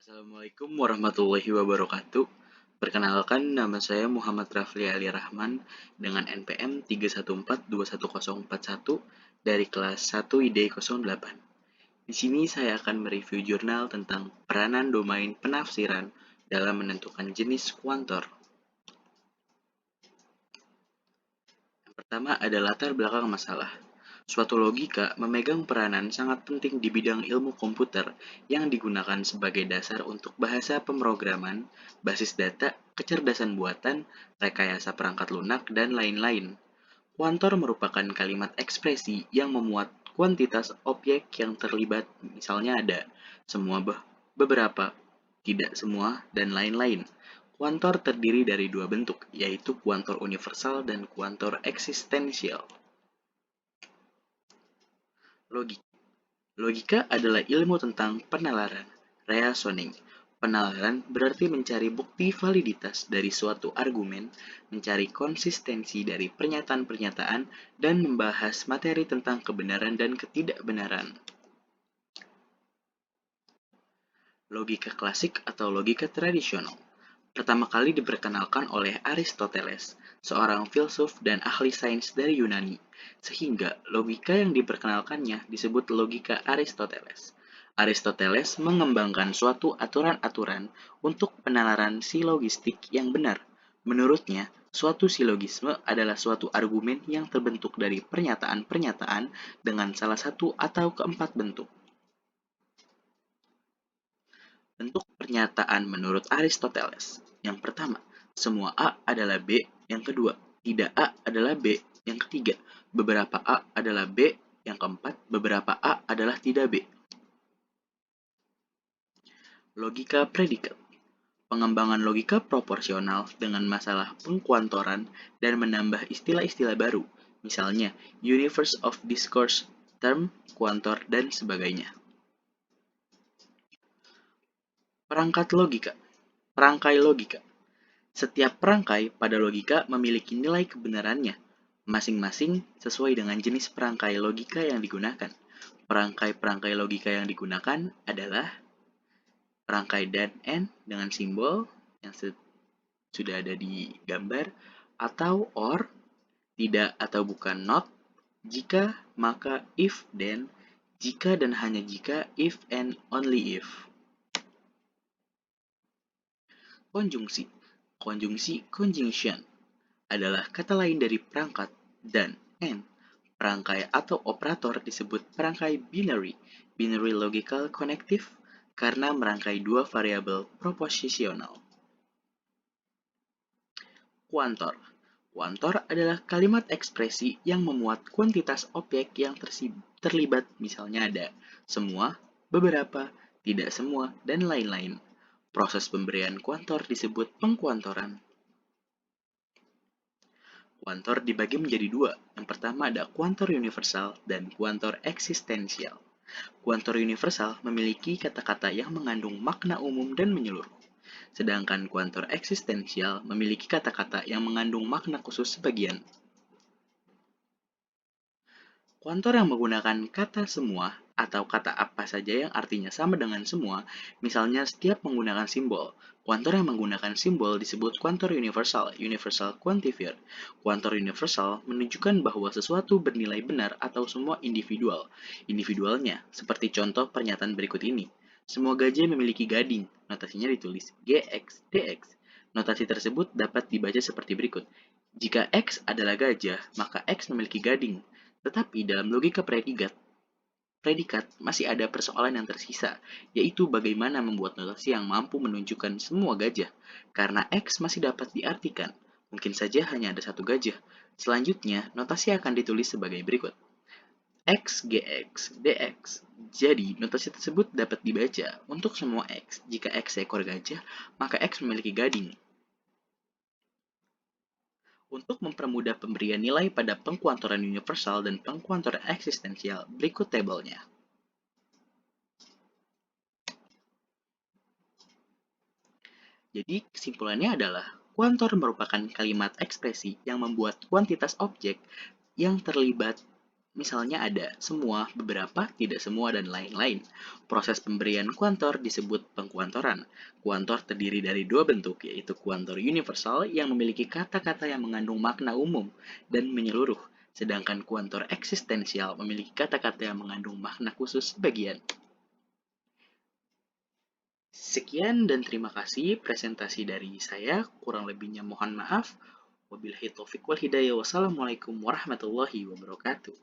Assalamualaikum warahmatullahi wabarakatuh. Perkenalkan, nama saya Muhammad Rafli Ali Rahman dengan NPM 3142101 dari kelas 1 ID 08. Di sini saya akan mereview jurnal tentang peranan domain penafsiran dalam menentukan jenis kuantor. Yang pertama ada latar belakang masalah. Suatu logika memegang peranan sangat penting di bidang ilmu komputer yang digunakan sebagai dasar untuk bahasa pemrograman, basis data, kecerdasan buatan, rekayasa perangkat lunak, dan lain-lain. Kuantor merupakan kalimat ekspresi yang memuat kuantitas objek yang terlibat, misalnya ada semua, beberapa, tidak semua, dan lain-lain. Kuantor terdiri dari dua bentuk, yaitu kuantor universal dan kuantor eksistensial. Logika. Logika adalah ilmu tentang penalaran, reasoning. Penalaran berarti mencari bukti validitas dari suatu argumen, mencari konsistensi dari pernyataan-pernyataan, dan membahas materi tentang kebenaran dan ketidakbenaran. Logika klasik atau logika tradisional pertama kali diperkenalkan oleh Aristoteles, seorang filsuf dan ahli sains dari Yunani, sehingga logika yang diperkenalkannya disebut logika Aristoteles. Aristoteles mengembangkan suatu aturan-aturan untuk penalaran silogistik yang benar. Menurutnya, suatu silogisme adalah suatu argumen yang terbentuk dari pernyataan-pernyataan dengan salah satu atau keempat bentuk. Bentuk pernyataan menurut Aristoteles. Yang pertama, semua A adalah B. Yang kedua, tidak A adalah B. Yang ketiga, beberapa A adalah B. Yang keempat, beberapa A adalah tidak B. Logika predikat. Pengembangan logika proporsional dengan masalah pengkuantoran dan menambah istilah-istilah baru, misalnya universe of discourse, term, kuantor, dan sebagainya. Perangkat logika. Perangkai logika. Setiap perangkai pada logika memiliki nilai kebenarannya, masing-masing sesuai dengan jenis perangkai logika yang digunakan. Perangkai-perangkai logika yang digunakan adalah perangkai dan and dengan simbol yang sudah ada di gambar, atau or, tidak atau bukan not, jika, maka, if, then, jika dan hanya jika, if and only if. Konjungsi. Konjungsi conjunction adalah kata lain dari perangkat dan and. Perangkai atau operator disebut perangkai binary logical connective, karena merangkai dua variabel proposisional. Kuantor. Kuantor adalah kalimat ekspresi yang memuat kuantitas objek yang terlibat, misalnya ada semua, beberapa, tidak semua, dan lain-lain. Proses pemberian kuantor disebut pengkuantoran. Kuantor dibagi menjadi dua. Yang pertama ada kuantor universal dan kuantor eksistensial. Kuantor universal memiliki kata-kata yang mengandung makna umum dan menyeluruh. Sedangkan kuantor eksistensial memiliki kata-kata yang mengandung makna khusus sebagian. Kuantor yang menggunakan kata semua atau kata apa saja yang artinya sama dengan semua, misalnya setiap menggunakan simbol. Kuantor yang menggunakan simbol disebut kuantor universal quantifier. Kuantor universal menunjukkan bahwa sesuatu bernilai benar atau semua individualnya, seperti contoh pernyataan berikut ini. Semua gajah memiliki gading, notasinya ditulis GX, DX. Notasi tersebut dapat dibaca seperti berikut. Jika X adalah gajah, maka X memiliki gading. Tetapi dalam logika predikat masih ada persoalan yang tersisa, yaitu bagaimana membuat notasi yang mampu menunjukkan semua gajah, karena X masih dapat diartikan. Mungkin saja hanya ada satu gajah. Selanjutnya, notasi akan ditulis sebagai berikut. X, GX, DX. Jadi, notasi tersebut dapat dibaca untuk semua X. Jika X seekor gajah, maka X memiliki gading. Untuk mempermudah pemberian nilai pada pengkuantoran universal dan pengkuantoran eksistensial, berikut tabelnya. Jadi, kesimpulannya adalah, kuantor merupakan kalimat ekspresi yang membuat kuantitas objek yang terlibat Misalnya ada semua, beberapa, tidak semua, dan lain-lain. Proses pemberian kuantor disebut pengkuantoran. Kuantor terdiri dari dua bentuk, yaitu kuantor universal yang memiliki kata-kata yang mengandung makna umum dan menyeluruh, sedangkan kuantor eksistensial memiliki kata-kata yang mengandung makna khusus sebagian. Sekian dan terima kasih presentasi dari saya, kurang lebihnya mohon maaf. Wabillahi taufiq wal hidayah. Wassalamualaikum warahmatullahi wabarakatuh.